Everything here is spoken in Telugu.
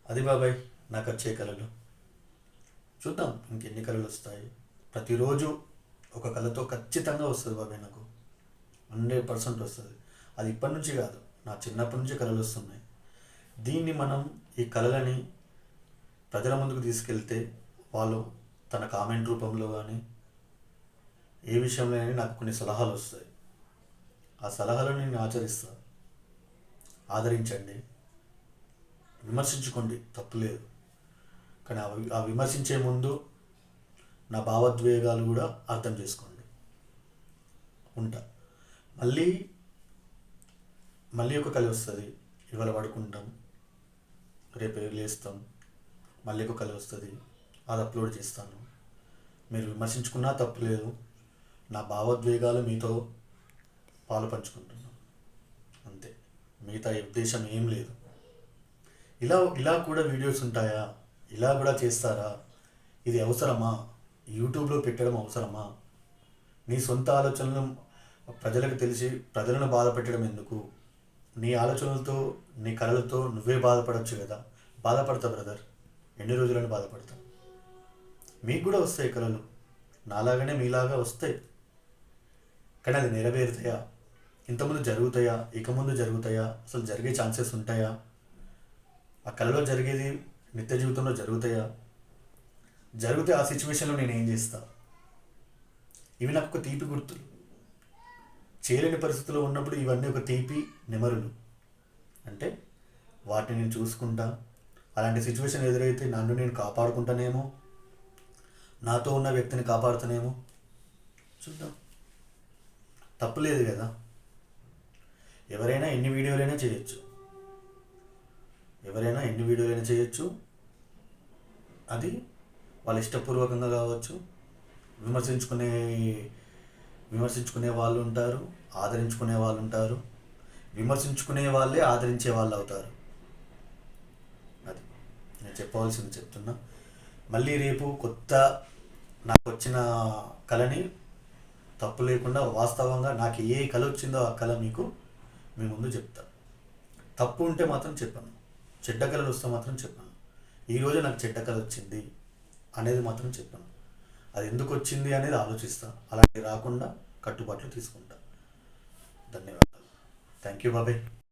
అది బాబాయ్ నాకు వచ్చే కళలు. చూద్దాం ఇంకెన్ని కళలు వస్తాయి. ప్రతిరోజు ఒక కళతో ఖచ్చితంగా వస్తుంది బాబాయ్ నాకు. 100% వస్తుంది. అది ఇప్పటి నుంచి కాదు, నా చిన్నప్పటి నుంచి కళలు వస్తున్నాయి. దీన్ని మనం ఈ కళలని ప్రజల ముందుకు తీసుకెళ్తే వాళ్ళు తన కామెంట్ రూపంలో కానీ ఏ విషయంలో కానీ నాకు కొన్ని సలహాలు వస్తాయి. ఆ సలహాలను నేను ఆచరిస్తాను. ఆదరించండి, విమర్శించుకోండి, తప్పులేదు. కానీ ఆ విమర్శించే ముందు నా భావోద్వేగాలు కూడా అర్థం చేసుకోండి. ఉంటా. మళ్ళీ మళ్ళీ ఒక కళ వస్తుంది. ఇవాళ పడుకుంటాం, రేపు లేస్తాం, మళ్ళీ ఒక కళ వస్తుంది, అది అప్లోడ్ చేస్తాను. మీరు విమర్శించుకున్నా తప్పులేదు. నా భావోద్వేగాలు మీతో పాలు పంచుకుంటున్నాను, అంతే. మిగతా ఉద్దేశం ఏం లేదు. ఇలా ఇలా కూడా వీడియోస్ ఉంటాయా? ఇలా కూడా చేస్తారా? ఇది అవసరమా? యూట్యూబ్లో పెట్టడం అవసరమా? నీ సొంత ఆలోచనలు ప్రజలకు తెలిసి ప్రజలను బాధ పెట్టడం ఎందుకు? నీ ఆలోచనలతో, నీ కళలతో నువ్వే బాధపడవచ్చు కదా. బాధపడతా బ్రదర్, ఎన్ని రోజులని బాధపడతా. మీకు కూడా వస్తాయి కళలు, నాలాగానే మీలాగా వస్తాయి. కానీ అది నెరవేరుతాయా? ఇంతకుముందు జరుగుతాయా? ఇక ముందు జరుగుతాయా? అసలు జరిగే ఛాన్సెస్ ఉంటాయా? ఆ కళలో జరిగేది నిత్య జీవితంలో జరుగుతాయా? జరిగితే ఆ సిచ్యువేషన్లో నేను ఏం చేస్తా? ఇవి నాకు ఒక తీపి గుర్తులు. చేయలేని పరిస్థితుల్లో ఉన్నప్పుడు ఇవన్నీ ఒక తీపి నెమరులు. అంటే వాటిని నేను చూసుకుంటా. అలాంటి సిచ్యువేషన్ ఎదురైతే నన్ను నేను కాపాడుకుంటానేమో, నాతో ఉన్న వ్యక్తిని కాపాడుతానేమో. చూద్దాం. తప్పులేదు కదా. ఎవరైనా ఎన్ని వీడియోలైనా చేయొచ్చు. ఎవరైనా ఎన్ని వీడియోలైనా చేయొచ్చు. అది వాళ్ళ ఇష్టపూర్వకంగా కావచ్చు. విమర్శించుకునే విమర్శించుకునే వాళ్ళు ఉంటారు, ఆదరించుకునే వాళ్ళు ఉంటారు. విమర్శించుకునే వాళ్ళే ఆదరించే వాళ్ళు అవుతారు. అది నేను చెప్పవలసింది చెప్తున్నా. మళ్ళీ రేపు కొత్త నాకు వచ్చిన కళని తప్పు లేకుండా వాస్తవంగా నాకు ఏ కళ వచ్చిందో ఆ కళ మీకు మీ ముందు చెప్తా. తప్పు ఉంటే మాత్రం చెప్పను, చెడ్డ కళలు వస్తే మాత్రం చెప్పను. ఈరోజు నాకు చెడ్డ కళ వచ్చింది అనేది మాత్రం చెప్పను. అది ఎందుకు వచ్చింది అనేది ఆలోచిస్తా. అలాంటి రాకుండా కట్టుబాట్లు తీసుకుంటా. ధన్యవాదాలు. థ్యాంక్ యూ బాబాయ్.